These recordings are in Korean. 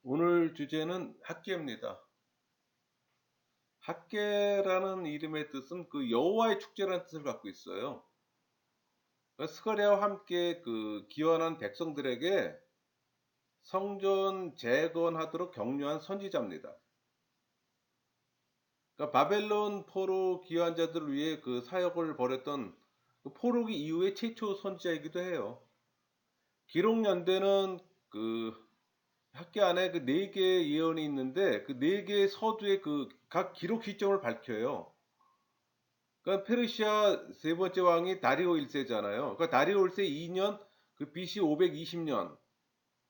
오늘 주제는 학계입니다. 학계라는 이름의 뜻은 그 여호와의 축제라는 뜻을 갖고 있어요. 그러니까 스가랴와 함께 그 기원한 백성들에게 성전 재건하도록 격려한 선지자입니다. 그러니까 바벨론 포로 귀환 자들을 위해 그 사역을 벌였던 그 포로기 이후의 최초 선지자이기도 해요. 기록 연대는 그 학계 안에 그 네 개의 예언이 있는데 그 네 개의 서두의 그 각 기록 시점을 밝혀요. 그러니까 페르시아 세 번째 왕이 다리오 1세잖아요. 그러니까 다리오 1세 2년 그 BC 520년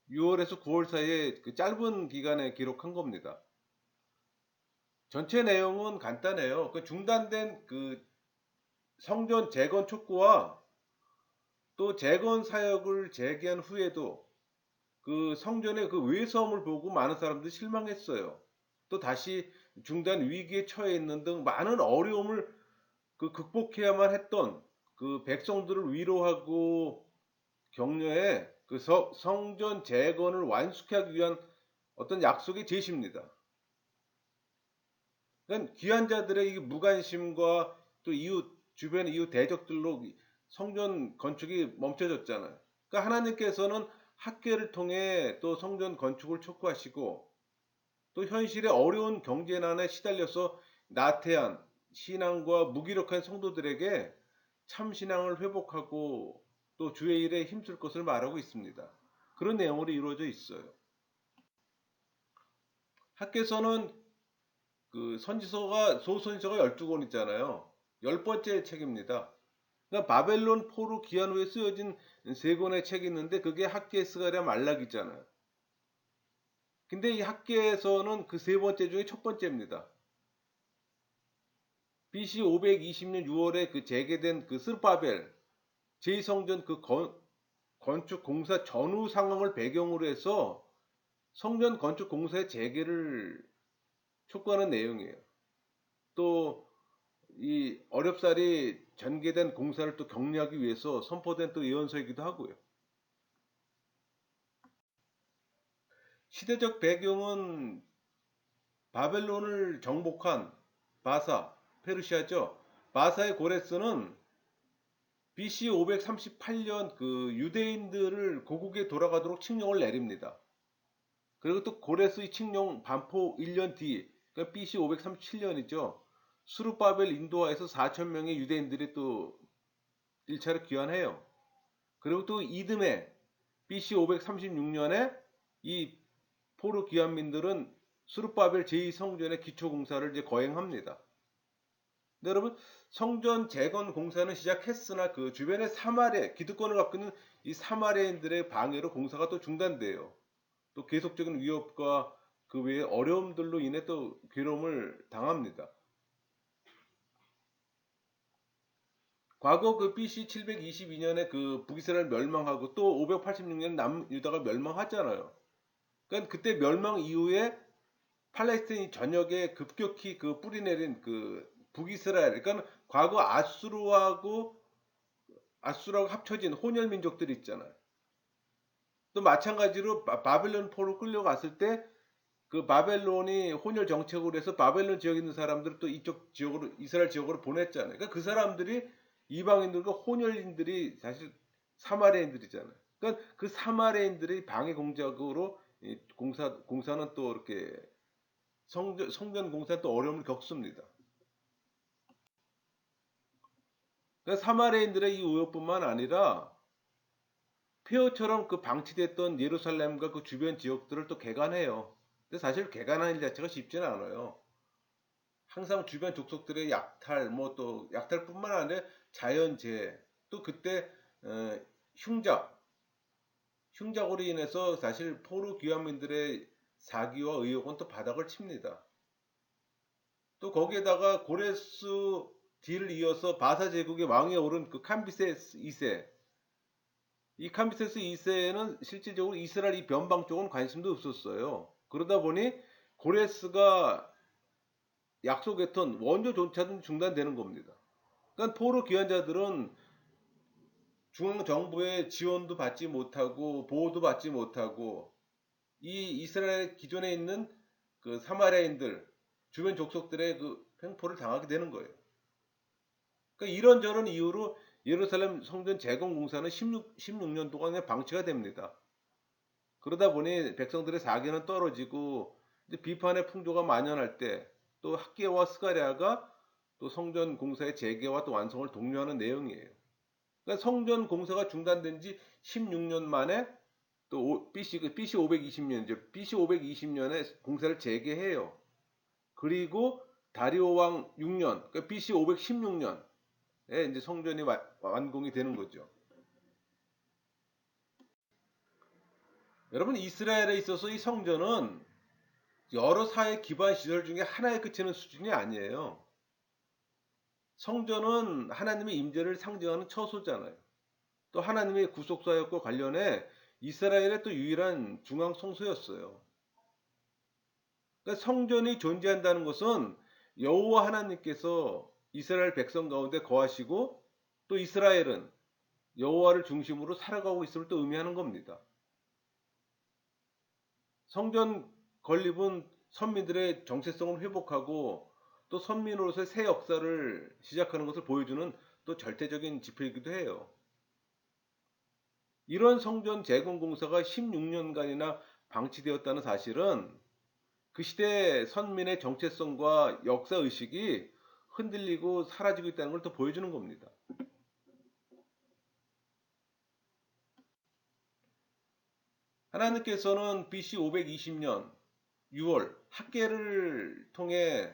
6월에서 9월 사이에 그 짧은 기간에 기록한 겁니다. 전체 내용은 간단해요. 그 중단된 그 성전 재건 촉구와 또 재건 사역을 재개한 후에도 그 성전의 그 외섬을 보고 많은 사람들이 실망했어요. 또 다시 중단 위기에 처해 있는 등 많은 어려움을 그 극복해야만 했던 그 백성들을 위로하고 격려해 그 성전 재건을 완수하기 위한 어떤 약속의 제시입니다. 그러니까 귀한 자들의 이 무관심과 또 이웃 주변 이웃 대적들로 성전 건축이 멈춰졌잖아요. 그러니까 하나님께서는 학계를 통해 또 성전 건축을 촉구하시고 또 현실의 어려운 경제난에 시달려서 나태한 신앙과 무기력한 성도들에게 참 신앙을 회복하고 또 주의 일에 힘쓸 것을 말하고 있습니다. 그런 내용으로 이루어져 있어요. 학계서는 그 선지서가 소선지서가 12권 있잖아요. 10번째 책입니다. 그러니까 바벨론 포로 기한 후에 쓰여진 세 권의 책이 있는데 그게 학계 스가랴 말락이잖아요. 근데 이 학계에서는 그 세 번째 중에 첫 번째입니다. BC 520년 6월에 그 재개된 그 스룹바벨 제2성전 그 건축 공사 전후 상황을 배경으로 해서 성전 건축 공사의 재개를 촉구하는 내용이에요. 또 이 어렵사리 전개된 공사를 또 격려하기 위해서 선포된 또 예언서이기도 하고요. 시대적 배경은 바벨론을 정복한 바사, 페르시아죠. 바사의 고레스는 BC 538년 그 유대인들을 고국에 돌아가도록 칙령을 내립니다. 그리고 또 고레스의 칙령 반포 1년 뒤, 그러니까 BC 537년이죠. 수르바벨 인도하에서 4천 명의 유대인들이 또 1차로 귀환해요. 그리고 또 이듬해 BC 536년에 이 포로 귀환민들은 수르바벨 제2성전의 기초 공사를 이제 거행합니다. 근데 여러분 성전 재건 공사는 시작했으나 그 주변의 사마리아 기득권을 갖고 있는 이 사마리아인들의 방해로 공사가 또 중단돼요. 또 계속적인 위협과 그 외에 어려움들로 인해 또 괴로움을 당합니다. 과거 그 BC 722년에 그 북이스라엘 멸망하고 또 586년 남유다가 멸망하잖아요. 그러니까 그때 멸망 이후에 팔레스타인 전역에 급격히 그 뿌리내린 그 북이스라엘, 그러니까 과거 아수르하고 합쳐진 혼혈 민족들이 있잖아요. 또 마찬가지로 바벨론 포로 끌려갔을 때 그 바벨론이 혼혈 정책으로 해서 바벨론 지역에 있는 사람들을 또 이쪽 지역으로 이스라엘 지역으로 보냈잖아요. 그러니까 그 사람들이 이방인들과 혼혈인들이 사실 사마리아인들이잖아요. 그러니까 그 사마리아인들의 방해 공작으로 공사는 또 이렇게 성전 공사는 또 어려움을 겪습니다. 그러니까 사마리아인들의 이 우여뿐만 아니라 폐허처럼 그 방치됐던 예루살렘과 그 주변 지역들을 또 개간해요. 근데 사실 개간하는 일 자체가 쉽지는 않아요. 항상 주변 족속들의 약탈, 뭐 또 약탈뿐만 아니라 자연재해, 또 그때 어, 흉작, 흉작으로 인해서 사실 포로 귀환민들의 사기와 의혹은 또 바닥을 칩니다. 또 거기에다가 고레스 뒤를 이어서 바사 제국의 왕에 오른 그 캄비세스 2세, 이 캄비세스 2세는 실질적으로 이스라엘 이 변방 쪽은 관심도 없었어요. 그러다 보니 고레스가 약속했던 원조조차도 중단되는 겁니다. 그러니까 포로 귀환자들은 중앙 정부의 지원도 받지 못하고 보호도 받지 못하고 이 이스라엘 기존에 있는 그 사마리아인들 주변 족속들의 그 횡포를 당하게 되는 거예요. 그러니까 이런저런 이유로 예루살렘 성전 재건 공사는 16년 동안에 방치가 됩니다. 그러다 보니 백성들의 사기는 떨어지고 이제 비판의 풍조가 만연할 때 또 학개와 스가랴가 또 성전 공사의 재개와 또 완성을 독려하는 내용이에요. 그러니까 성전 공사가 중단된 지 16년 만에 또 BC 520년, 이제 BC 520년에 공사를 재개해요. 그리고 다리오 왕 6년, 그러니까 BC 516년에 이제 성전이 완공이 되는 거죠. 여러분, 이스라엘에 있어서 이 성전은 여러 사회 기반 시설 중에 하나에 그치는 수준이 아니에요. 성전은 하나님의 임재를 상징하는 처소잖아요. 또 하나님의 구속사역과 관련해 이스라엘의 또 유일한 중앙 성소였어요. 그러니까 성전이 존재한다는 것은 여호와 하나님께서 이스라엘 백성 가운데 거하시고 또 이스라엘은 여호와를 중심으로 살아가고 있음을 또 의미하는 겁니다. 성전 건립은 선민들의 정체성을 회복하고 또 선민으로서의 새 역사를 시작하는 것을 보여주는 또 절대적인 지표이기도 해요. 이런 성전 재건 공사가 16년간이나 방치되었다는 사실은 그 시대 선민의 정체성과 역사 의식이 흔들리고 사라지고 있다는 걸 또 보여주는 겁니다. 하나님께서는 BC 520년 6월 학계를 통해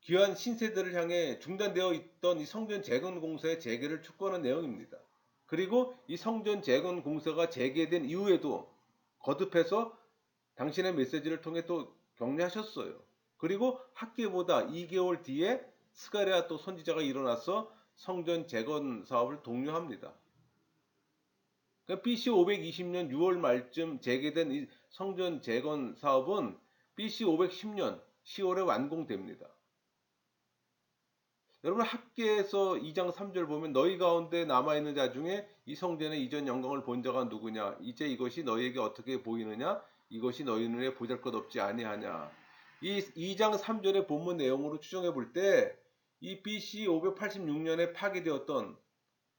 귀한 신세대를 향해 중단되어 있던 이 성전 재건 공사의 재개를 촉구하는 내용입니다. 그리고 이 성전 재건 공사가 재개된 이후에도 거듭해서 당신의 메시지를 통해 또 격려하셨어요. 그리고 학계보다 2개월 뒤에 스가랴 또 선지자가 일어나서 성전 재건 사업을 독려합니다. 그러니까 BC 520년 6월 말쯤 재개된 이 성전 재건 사업은 BC 510년 10월에 완공됩니다. 여러분, 학계에서 2장 3절 보면 너희 가운데 남아있는 자 중에 이 성전의 이전 영광을 본 자가 누구냐? 이제 이것이 너희에게 어떻게 보이느냐? 이것이 너희 눈에 보잘것없지 아니하냐? 이 2장 3절의 본문 내용으로 추정해 볼 때 이 BC 586년에 파괴되었던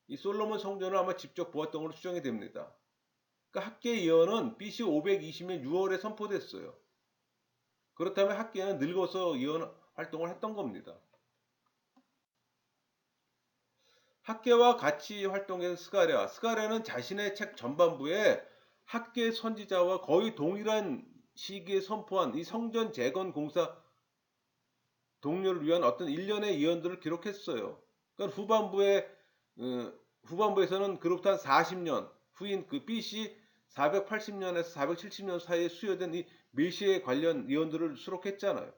이 솔로몬 성전을 아마 직접 보았던 걸로 추정이 됩니다. 그러니까 학계 예언은 BC 520년 6월에 선포됐어요. 그렇다면 학계는 늙어서 예언 활동을 했던 겁니다. 학계와 같이 활동한 스가랴는 자신의 책 전반부에 학계 선지자와 거의 동일한 시기에 선포한 이 성전 재건 공사 동료를 위한 어떤 일련의 예언들을 기록했어요. 그러니까 후반부에서는 그로부터 한 40년 후인 그 BC 480년에서 470년 사이에 수여된 이 메시에 관련 예언들을 수록했잖아요.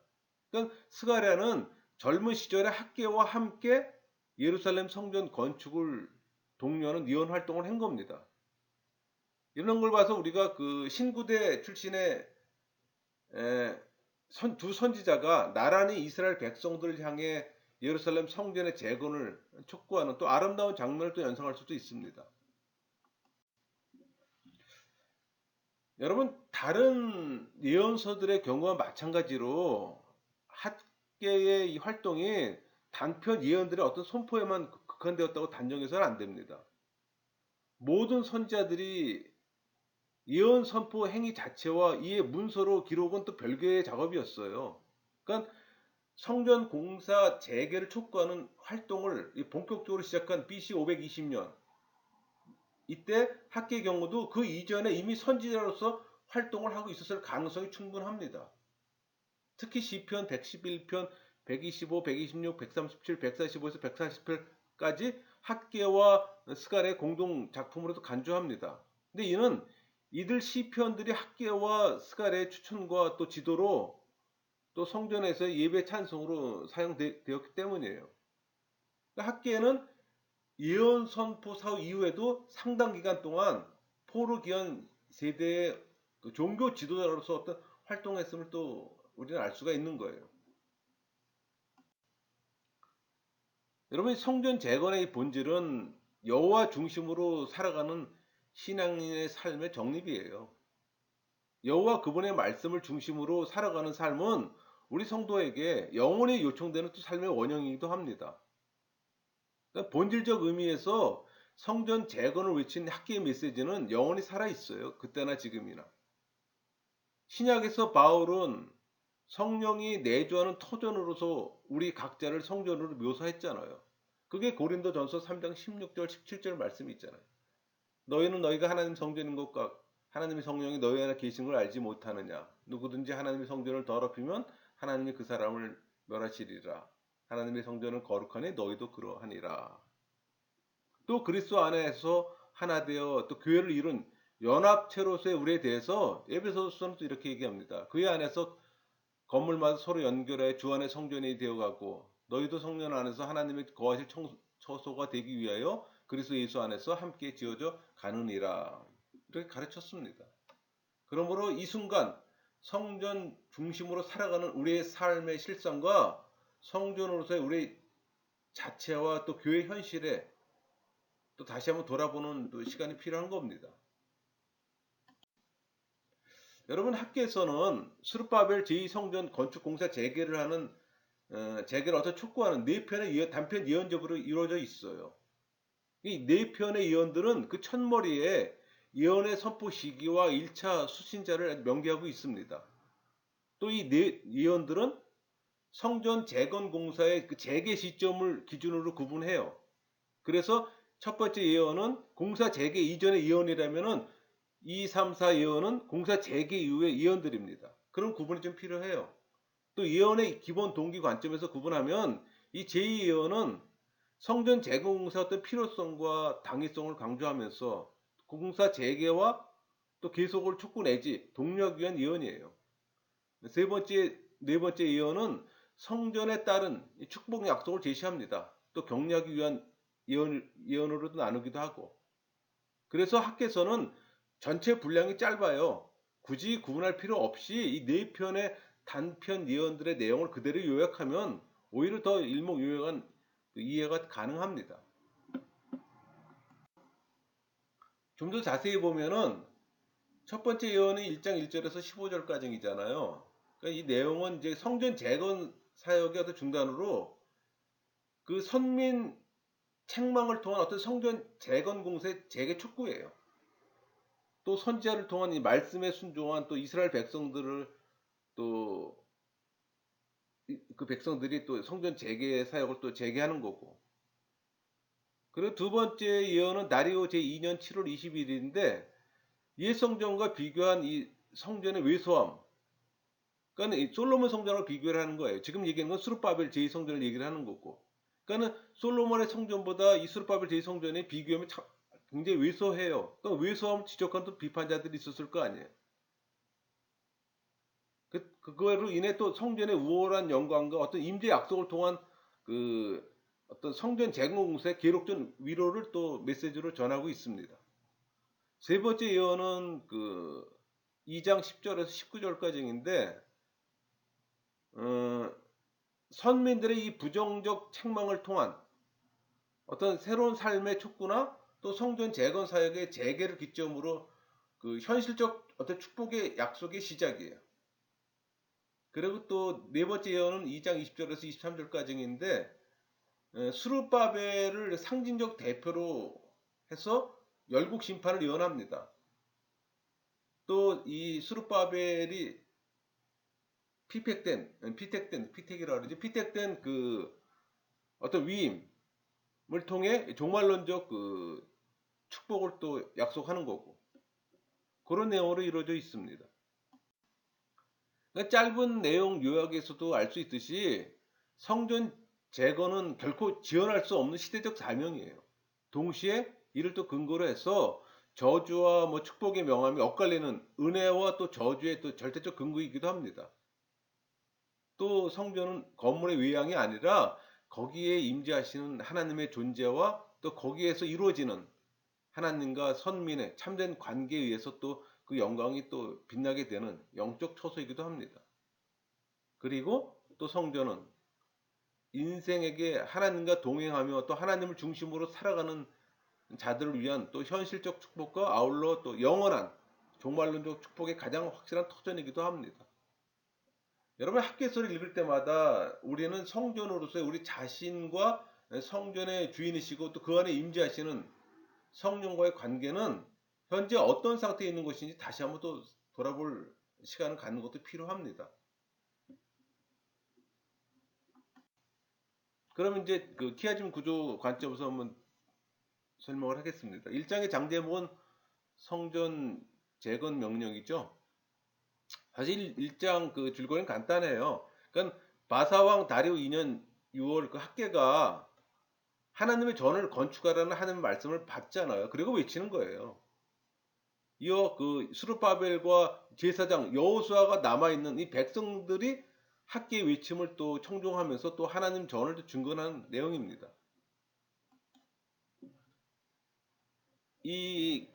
그러니까 스가랴는 젊은 시절에 학계와 함께 예루살렘 성전 건축을 독려하는 예언 활동을 한 겁니다. 이런 걸 봐서 우리가 그 신구대 출신의 두 선지자가 나란히 이스라엘 백성들을 향해 예루살렘 성전의 재건을 촉구하는 또 아름다운 장면을 또 연상할 수도 있습니다. 여러분, 다른 예언서들의 경우와 마찬가지로 학계의 이 활동이 단편 예언들의 어떤 선포에만 국한되었다고 단정해서는 안 됩니다. 모든 선지자들이 예언 선포 행위 자체와 이의 문서로 기록은 또 별개의 작업이었어요. 그러니까 성전 공사 재개를 촉구하는 활동을 본격적으로 시작한 BC 520년, 이때 학계의 경우도 그 이전에 이미 선지자로서 활동을 하고 있었을 가능성이 충분합니다. 특히 시편 111편, 125, 126, 137, 145에서 148까지 학계와 스갈의 공동 작품으로도 간주합니다. 근데 이는 이들 시편들이 학계와 스갈의 추천과 또 지도로 또 성전에서 예배 찬송으로 사용되었기 때문이에요. 그러니까 학계는 예언 선포 사후 이후에도 상당 기간 동안 포르기안 세대의 그 종교 지도자로서 어떤 활동했음을 또 우리는 알 수가 있는 거예요. 여러분, 성전 재건의 본질은 여호와 중심으로 살아가는 신앙인의 삶의 정립이에요. 여호와 그분의 말씀을 중심으로 살아가는 삶은 우리 성도에게 영원히 요청되는 또 삶의 원형이기도 합니다. 그러니까 본질적 의미에서 성전 재건을 외친 학계의 메시지는 영원히 살아 있어요. 그때나 지금이나. 신약에서 바울은 성령이 내주하는 터전으로서 우리 각자를 성전으로 묘사했잖아요. 그게 고린도전서 3장 16절 17절 말씀이 있잖아요. 너희는 너희가 하나님 성전인 것과 하나님의 성령이 너희 안에 계신 걸 알지 못하느냐. 누구든지 하나님의 성전을 더럽히면 하나님이 그 사람을 멸하시리라. 하나님의 성전은 거룩하니 너희도 그러하니라. 또 그리스도 안에서 하나 되어 또 교회를 이룬 연합체로서의 우리에 대해서 에베소서는 또 이렇게 얘기합니다. 그의 안에서 건물마다 서로 연결해 주 안의 성전이 되어가고 너희도 성령 안에서 하나님의 거하실 처소가 되기 위하여 그리스도 예수 안에서 함께 지어져 가느니라. 이렇게 가르쳤습니다. 그러므로 이 순간 성전 중심으로 살아가는 우리의 삶의 실상과 성전으로서의 우리 자체와 또 교회 현실에 또 다시 한번 돌아보는 또 시간이 필요한 겁니다. 여러분 학교에서는 스룹바벨 제2성전 건축 공사 재개를 하는 재개를 어떤 촉구하는 네 편의 단편 예언적으로 이루어져 있어요. 이 네 편의 예언들은 그 첫머리에 예언의 선포 시기와 1차 수신자를 명기하고 있습니다. 또 이 네 예언들은 성전 재건 공사의 그 재개 시점을 기준으로 구분해요. 그래서 첫 번째 예언은 공사 재개 이전의 예언이라면은 2, 3, 4 예언은 공사 재개 이후의 예언들입니다. 그런 구분이 좀 필요해요. 또 예언의 기본 동기 관점에서 구분하면 이 제2 예언은 성전 재건공사 어떤 필요성과 당위성을 강조하면서 공사 재개와 또 계속을 촉구 내지 독려하기 위한 예언이에요. 네 번째 예언은 성전에 따른 축복 약속을 제시합니다. 또 격려하기 위한 예언으로도 나누기도 하고. 그래서 학계에서는 전체 분량이 짧아요. 굳이 구분할 필요 없이 이 네 편의 단편 예언들의 내용을 그대로 요약하면 오히려 더 일목요연한 이해가 가능합니다. 좀 더 자세히 보면은 첫 번째 예언이 1장 1절에서 15절까지이잖아요. 그러니까 이 내용은 이제 성전 재건 사역의 어떤 중단으로 그 선민 책망을 통한 어떤 성전 재건 공사의 재개 촉구예요. 또 선지자를 통한 이 말씀에 순종한 또 이스라엘 백성들을 또 그 백성들이 또 성전 재개 사역을 또 재개하는 거고. 그리고 두 번째 예언은 다리오 제2년 7월 20일인데 옛 성전과 비교한 이 성전의 왜소함. 그러니까 이 솔로몬 성전을 비교를 하는 거예요. 지금 얘기하는 건 스룹바벨 제2성전을 얘기를 하는 거고. 그러니까 솔로몬의 성전보다 이 스룹바벨 제2성전이 비교하면 굉장히 왜소해요. 그러니까 왜소함을 지적한 또 비판자들이 있었을 거 아니에요. 그거로 인해 또 성전의 우월한 영광과 어떤 임재 약속을 통한 그 어떤 성전 재건 공사의 기록된 위로를 또 메시지로 전하고 있습니다. 세 번째 예언은 그 2장 10절에서 19절까지인데 선민들의 이 부정적 책망을 통한 어떤 새로운 삶의 촉구나 또 성전 재건 사역의 재개를 기점으로 그 현실적 어떤 축복의 약속의 시작이에요. 그리고 또 네 번째 예언은 2장 20절에서 23절까지인데 스룹바벨을 상징적 대표로 해서 열국 심판을 예언합니다. 또 이 스룹바벨이 피택이라고 그러지 피택된 그 어떤 위임을 통해 종말론적 그 축복을 또 약속하는 거고 그런 내용으로 이루어져 있습니다. 그러니까 짧은 내용 요약에서도 알 수 있듯이 성전 재건은 결코 지연할 수 없는 시대적 사명이에요. 동시에 이를 또 근거로 해서 저주와 뭐 축복의 명함이 엇갈리는 은혜와 또 저주의 또 절대적 근거이기도 합니다. 또 성전은 건물의 외양이 아니라 거기에 임재하시는 하나님의 존재와 또 거기에서 이루어지는 하나님과 선민의 참된 관계에 의해서 또 그 영광이 또 빛나게 되는 영적 처소이기도 합니다. 그리고 또 성전은 인생에게 하나님과 동행하며 또 하나님을 중심으로 살아가는 자들을 위한 또 현실적 축복과 아울러 또 영원한 종말론적 축복의 가장 확실한 터전이기도 합니다. 여러분 학개서를 읽을 때마다 우리는 성전으로서의 우리 자신과 성전의 주인이시고 또 그 안에 임재하시는 성령과의 관계는 현재 어떤 상태에 있는 것인지 다시 한번 또 돌아볼 시간을 갖는 것도 필요합니다. 그럼 이제 그 키아즘 구조 관점에서 한번 설명을 하겠습니다. 1장의 장제목은 성전 재건 명령이죠. 사실 1장 그 줄거리는 간단해요. 그러니까 바사왕 다리오 2년 6월 그 학계가 하나님의 전을 건축하라는 하나님의 말씀을 받잖아요. 그리고 외치는 거예요. 이어 그 스룹바벨과 제사장 여호수아가 남아있는 이 백성들이 학계의 외침을 또 청종하면서 또 하나님 전을 또 증거하는 내용입니다. 이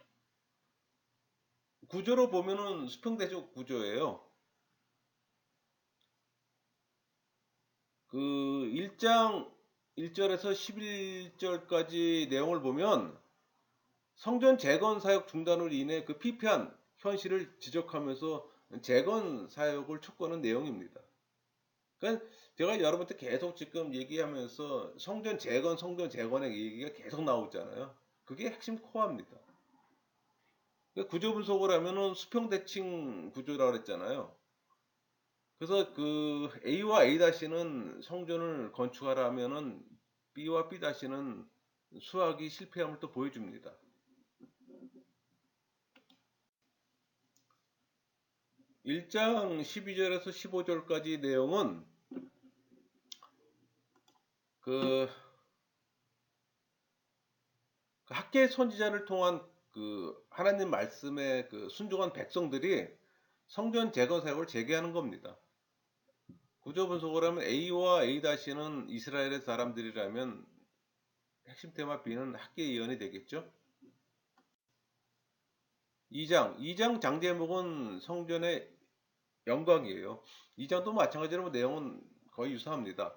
구조로 보면은 수평대적 구조예요. 그 1장 1절에서 11절까지 내용을 보면 성전 재건 사역 중단으로 인해 그 피폐한 현실을 지적하면서 재건 사역을 촉구하는 내용입니다. 그러니까 제가 여러분한테 계속 지금 얘기하면서 성전 재건의 얘기가 계속 나오잖아요. 그게 핵심 코어입니다. 그러니까 구조 분석을 하면은 수평대칭 구조라고 그랬잖아요. 그래서 그 A와 A-는 성전을 건축하라 하면은 B와 B-는 수학이 실패함을 또 보여줍니다. 1장 12절에서 15절까지 내용은 그 학계 선지자를 통한 그 하나님 말씀에 그 순종한 백성들이 성전 재건 사역을 재개하는 겁니다. 구조 분석을 하면 A와 A-는 이스라엘의 사람들이라면 핵심 테마 B는 학계 예언이 되겠죠. 2장 장제목은 성전의 영광이에요. 2장도 마찬가지로 내용은 거의 유사합니다.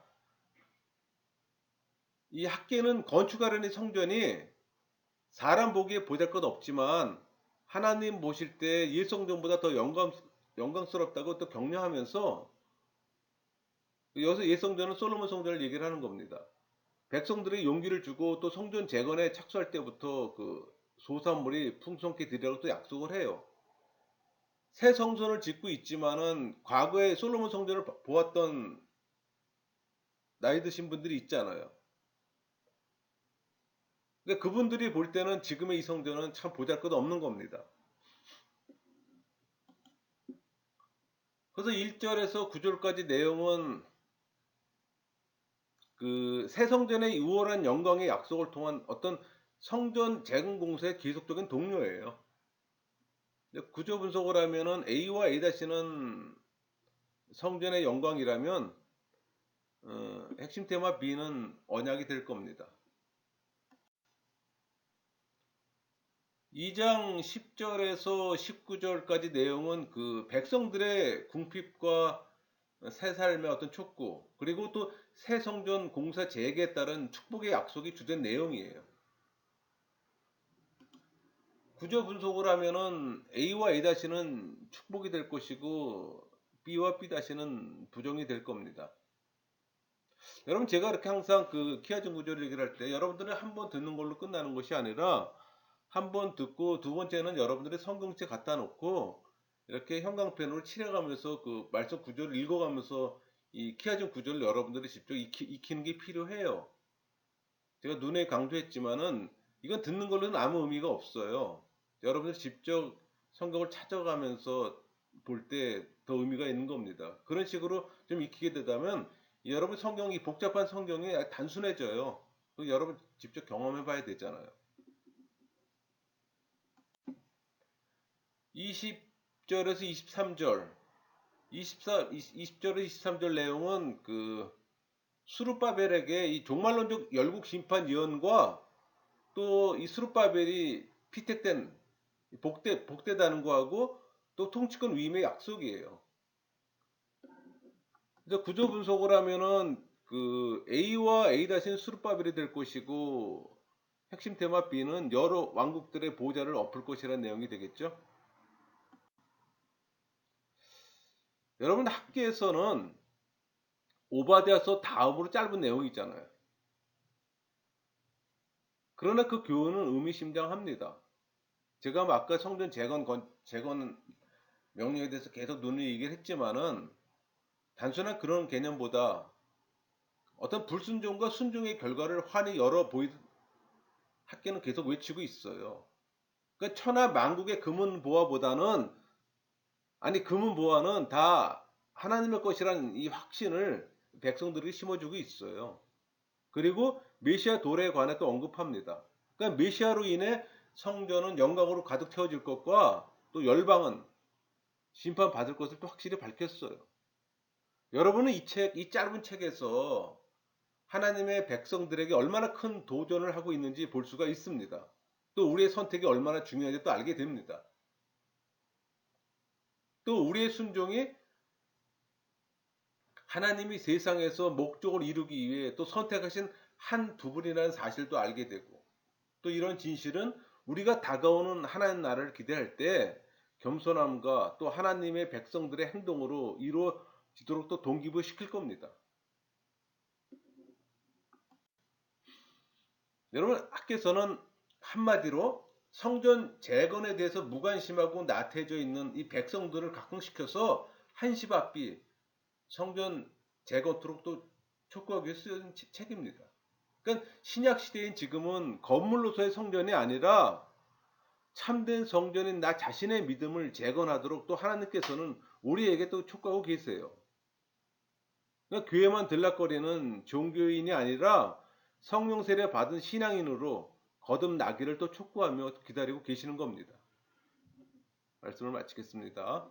이 학계는 건축하려는 성전이 사람 보기에 보잘것 없지만 하나님 보실 때 옛 성전보다 더 영광스럽다고 또 격려하면서 여기서 옛 성전은 솔로몬 성전을 얘기를 하는 겁니다. 백성들이 용기를 주고 또 성전 재건에 착수할 때부터 그 소산물이 풍성케 드리라고 또 약속을 해요. 새 성전을 짓고 있지만은 과거에 솔로몬 성전을 보았던 나이 드신 분들이 있잖아요. 그러니까 그분들이 볼 때는 지금의 이 성전은 참 보잘것 없는 겁니다. 그래서 1절에서 9절까지 내용은 그 새 성전의 우월한 영광의 약속을 통한 어떤 성전 재건 공사의 계속적인 동료예요. 구조 분석을 하면은 A와 A-는 성전의 영광이라면 핵심 테마 B는 언약이 될 겁니다. 2장 10절에서 19절까지 내용은 그 백성들의 궁핍과 새 삶의 어떤 촉구 그리고 또 새 성전 공사 재개에 따른 축복의 약속이 주된 내용이에요. 구조 분석을 하면은 A와 A-는 축복이 될 것이고 B와 B-는 부정이 될 겁니다. 여러분 제가 이렇게 항상 그 키아즘 구조를 얘기를 할 때 여러분들은 한 번 듣는 걸로 끝나는 것이 아니라 한 번 듣고 두 번째는 여러분들이 성경책 갖다 놓고 이렇게 형광펜으로 칠해가면서 그 말씀 구조를 읽어가면서 이 키아즘 구조를 여러분들이 직접 익히는 게 필요해요. 제가 눈에 강조했지만은 이건 듣는 걸로는 아무 의미가 없어요. 여러분들 직접 성경을 찾아가면서 볼 때 더 의미가 있는 겁니다. 그런 식으로 좀 익히게 되다면 여러분 성경이 복잡한 성경이 단순해져요. 여러분 직접 경험해 봐야 되잖아요. 20절에서 23절, 20절에서 23절 내용은 그 수룹바벨에게 이 종말론적 열국 심판 예언과 또 이 수룹바벨이 피택된 복되다는 거하고 또 통치권 위임의 약속이에요. 그래서 구조 분석을 하면은 그 A와 A-는 수룹바벨이 될 것이고 핵심 테마 B는 여러 왕국들의 보좌를 엎을 것이라는 내용이 되겠죠. 여러분 학계에서는 오바댜서 다음으로 짧은 내용이 있잖아요. 그러나 그 교훈은 의미심장합니다. 제가 아까 성전 재건 명령에 대해서 계속 논의 얘기를 했지만은 단순한 그런 개념보다 어떤 불순종과 순종의 결과를 환히 열어 보이듯 학계는 계속 외치고 있어요. 그러니까 천하 만국의 금은 보화보다는 아니 금은 보화는 다 하나님의 것이라는 이 확신을 백성들이 심어주고 있어요. 그리고 메시아 도래에 관해 또 언급합니다. 그러니까 메시아로 인해 성전은 영광으로 가득 채워질 것과 또 열방은 심판받을 것을 또 확실히 밝혔어요. 여러분은 이 짧은 책에서 하나님의 백성들에게 얼마나 큰 도전을 하고 있는지 볼 수가 있습니다. 또 우리의 선택이 얼마나 중요한지 또 알게 됩니다. 또 우리의 순종이 하나님이 세상에서 목적을 이루기 위해 또 선택하신 한 부분이라는 사실도 알게 되고 또 이런 진실은 우리가 다가오는 하나님 나라를 기대할 때 겸손함과 또 하나님의 백성들의 행동으로 이루어지도록 또 동기부여시킬 겁니다. 여러분 학교에서는 한마디로 성전 재건에 대해서 무관심하고 나태해져 있는 이 백성들을 각성시켜서 한시바삐 성전 재건토록 또 촉구하기 위해 쓴 책입니다. 그러니까 신약 시대인 지금은 건물로서의 성전이 아니라 참된 성전인 나 자신의 믿음을 재건하도록 또 하나님께서는 우리에게 또 촉구하고 계세요. 그러니까 교회만 들락거리는 종교인이 아니라 성령 세례 받은 신앙인으로 거듭나기를 또 촉구하며 기다리고 계시는 겁니다. 말씀을 마치겠습니다.